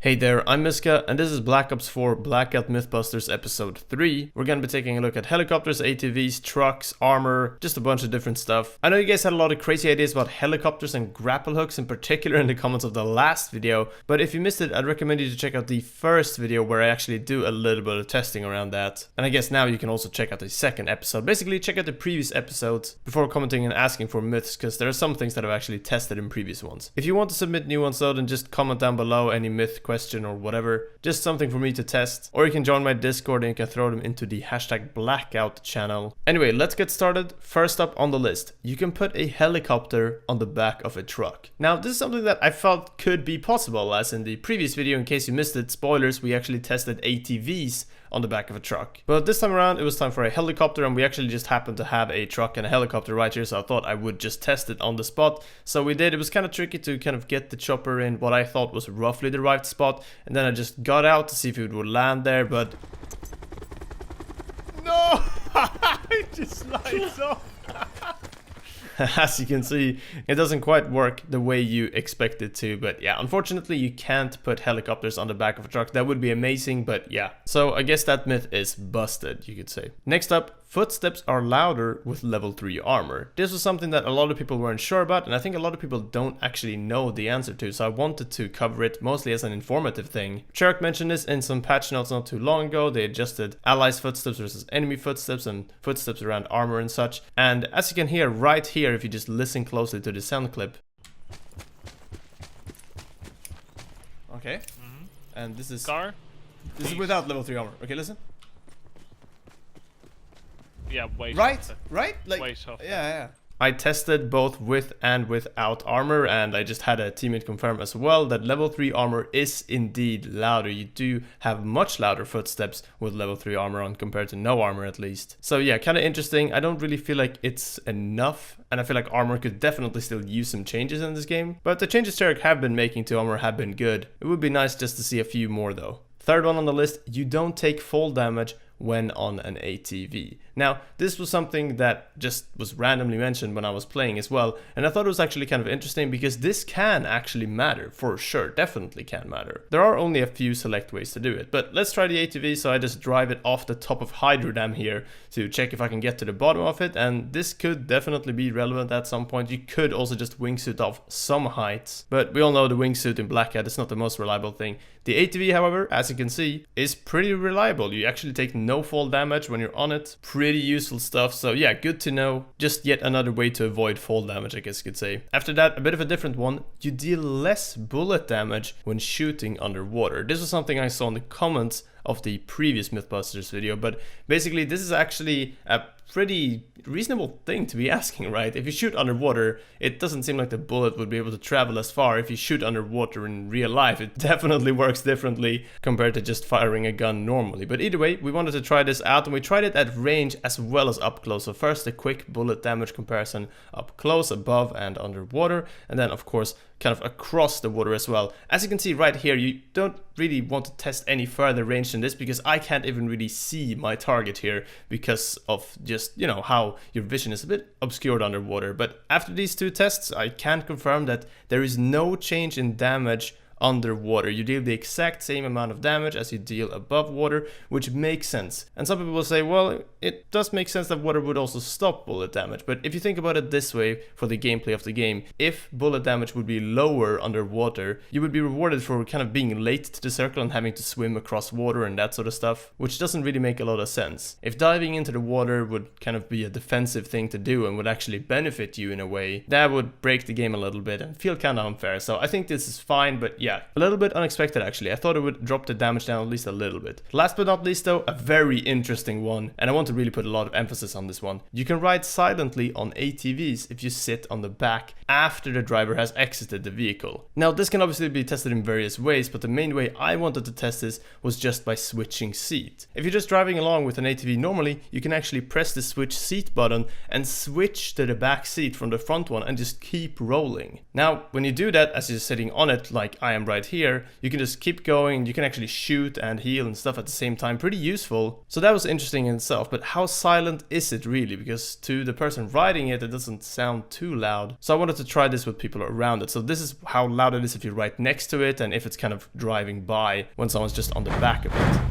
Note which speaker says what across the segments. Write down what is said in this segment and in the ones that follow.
Speaker 1: Hey there, I'm Mysca, and this is Black Ops 4 Blackout Mythbusters episode 3. We're gonna be taking a look at helicopters, ATVs, trucks, armor, just a bunch of different stuff. I know you guys had a lot of crazy ideas about helicopters and grapple hooks in particular in the comments of the last video, but if you missed it, I'd recommend you to check out the first video where I actually do a little bit of testing around that. And I guess now you can also check out the second episode. Basically, check out the previous episodes before commenting and asking for myths, because there are some things that I've actually tested in previous ones. If you want to submit new ones though, then just comment down below any myth question or whatever, just something for me to test, or you can join my Discord and you can throw them into the hashtag blackout channel. Anyway, let's get started. First up on the list, you can put a helicopter on the back of a truck. Now this is something that I felt could be possible, as in the previous video, in case you missed it, spoilers, we actually tested ATVs on the back of a truck. But this time around it was time for a helicopter, and we actually just happened to have a truck and a helicopter right here, so I thought I would just test it on the spot. So we did. It was kind of tricky to kind of get the chopper in what I thought was roughly the right spot, and then I just got out to see if it would land there, but no! It just slides off. As you can see, it doesn't quite work the way you expect it to, but yeah, unfortunately you can't put helicopters on the back of a truck. That would be amazing, but yeah. So I guess that myth is busted, you could say. Next up, footsteps are louder with level 3 armor. This was something that a lot of people weren't sure about, and I think a lot of people don't actually know the answer to, so I wanted to cover it mostly as an informative thing. Cherk mentioned this in some patch notes not too long ago. They adjusted allies' footsteps versus enemy footsteps and footsteps around armor and such, and as you can hear right here, if you just listen closely to the sound clip. Okay, and this is
Speaker 2: car.
Speaker 1: This is without level 3 armor. Okay, listen.
Speaker 2: Yeah, way
Speaker 1: right,
Speaker 2: softer.
Speaker 1: right? Like,
Speaker 2: Way softer.
Speaker 1: yeah. I tested both with and without armor, and I just had a teammate confirm as well that level 3 armor is indeed louder. You do have much louder footsteps with level 3 armor on compared to no armor, at least. So yeah, kind of interesting. I don't really feel like it's enough, and I feel like armor could definitely still use some changes in this game, but the changes Cherk have been making to armor have been good. It would be nice just to see a few more though. Third one on the list, you don't take fall damage when on an ATV. Now, this was something that just was randomly mentioned when I was playing as well, and I thought it was actually kind of interesting because this can actually matter, for sure, definitely can matter. There are only a few select ways to do it, but let's try the ATV, so I just drive it off the top of Hydrodam here to check if I can get to the bottom of it, and this could definitely be relevant at some point. You could also just wingsuit off some heights, but we all know the wingsuit in Blackout is not the most reliable thing. The ATV, however, as you can see, is pretty reliable. You actually take no fall damage when you're on it. Pretty useful stuff, so yeah, good to know. Just yet another way to avoid fall damage, I guess you could say. After that, a bit of a different one. You deal less bullet damage when shooting underwater. This was something I saw in the comments of the previous Mythbusters video, but basically this is actually a pretty reasonable thing to be asking, right? If you shoot underwater, it doesn't seem like the bullet would be able to travel as far. If you shoot underwater in real life, it definitely works differently compared to just firing a gun normally. But either way, we wanted to try this out, and we tried it at range as well as up close. So first a quick bullet damage comparison up close, above and underwater, and then of course kind of across the water as well. As you can see right here, you don't really want to test any further range than this, because I can't even really see my target here because of just, you know, how your vision is a bit obscured underwater. But after these two tests, I can confirm that there is no change in damage underwater. You deal the exact same amount of damage as you deal above water, which makes sense. And some people will say, well, it does make sense that water would also stop bullet damage. But if you think about it this way for the gameplay of the game, if bullet damage would be lower underwater, you would be rewarded for kind of being late to the circle and having to swim across water and that sort of stuff, which doesn't really make a lot of sense. If diving into the water would kind of be a defensive thing to do and would actually benefit you in a way, that would break the game a little bit and feel kind of unfair. So I think this is fine, but yeah, a little bit unexpected actually. I thought it would drop the damage down at least a little bit. Last but not least though, a very interesting one, and I want to really put a lot of emphasis on this one. You can ride silently on ATVs if you sit on the back after the driver has exited the vehicle. Now this can obviously be tested in various ways, but the main way I wanted to test this was just by switching seat. If you're just driving along with an ATV normally, you can actually press the switch seat button and switch to the back seat from the front one and just keep rolling. Now when you do that as you're sitting on it like I am am right here, you can just keep going, you can actually shoot and heal and stuff at the same time, pretty useful. So that was interesting in itself, but how silent is it really? Because to the person riding it, it doesn't sound too loud. So I wanted to try this with people around it. So this is how loud it is if you're right next to it and if it's kind of driving by when someone's just on the back of it.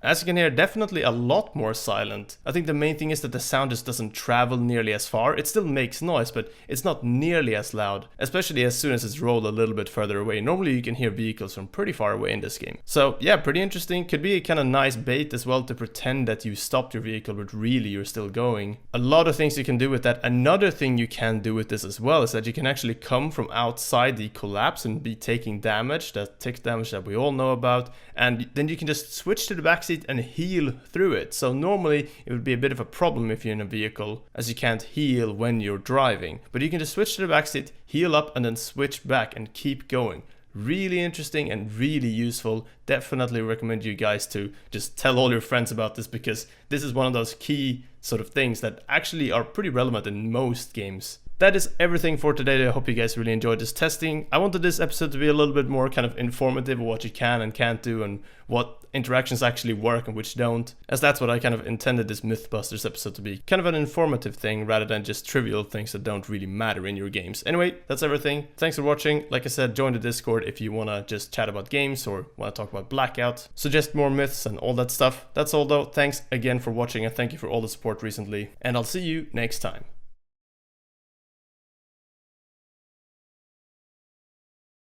Speaker 1: As you can hear, definitely a lot more silent. I think the main thing is that the sound just doesn't travel nearly as far. It still makes noise, but it's not nearly as loud, especially as soon as it's rolled a little bit further away. Normally you can hear vehicles from pretty far away in this game. So yeah, pretty interesting. Could be a kind of nice bait as well to pretend that you stopped your vehicle, but really you're still going. A lot of things you can do with that. Another thing you can do with this as well is that you can actually come from outside the collapse and be taking damage, that tick damage that we all know about, and then you can just switch to the backseat and heal through it. So normally it would be a bit of a problem if you're in a vehicle, as you can't heal when you're driving, but you can just switch to the backseat, heal up, and then switch back and keep going. Really interesting and really useful. Definitely recommend you guys to just tell all your friends about this, because this is one of those key sort of things that actually are pretty relevant in most games. That is everything for today. I hope you guys really enjoyed this testing. I wanted this episode to be a little bit more kind of informative of what you can and can't do and what interactions actually work and which don't, as that's what I kind of intended this Mythbusters episode to be. Kind of an informative thing rather than just trivial things that don't really matter in your games. Anyway, that's everything. Thanks for watching. Like I said, join the Discord if you want to just chat about games or want to talk about Blackout, suggest more myths and all that stuff. That's all though. Thanks again for watching and thank you for all the support recently, and I'll see you next time.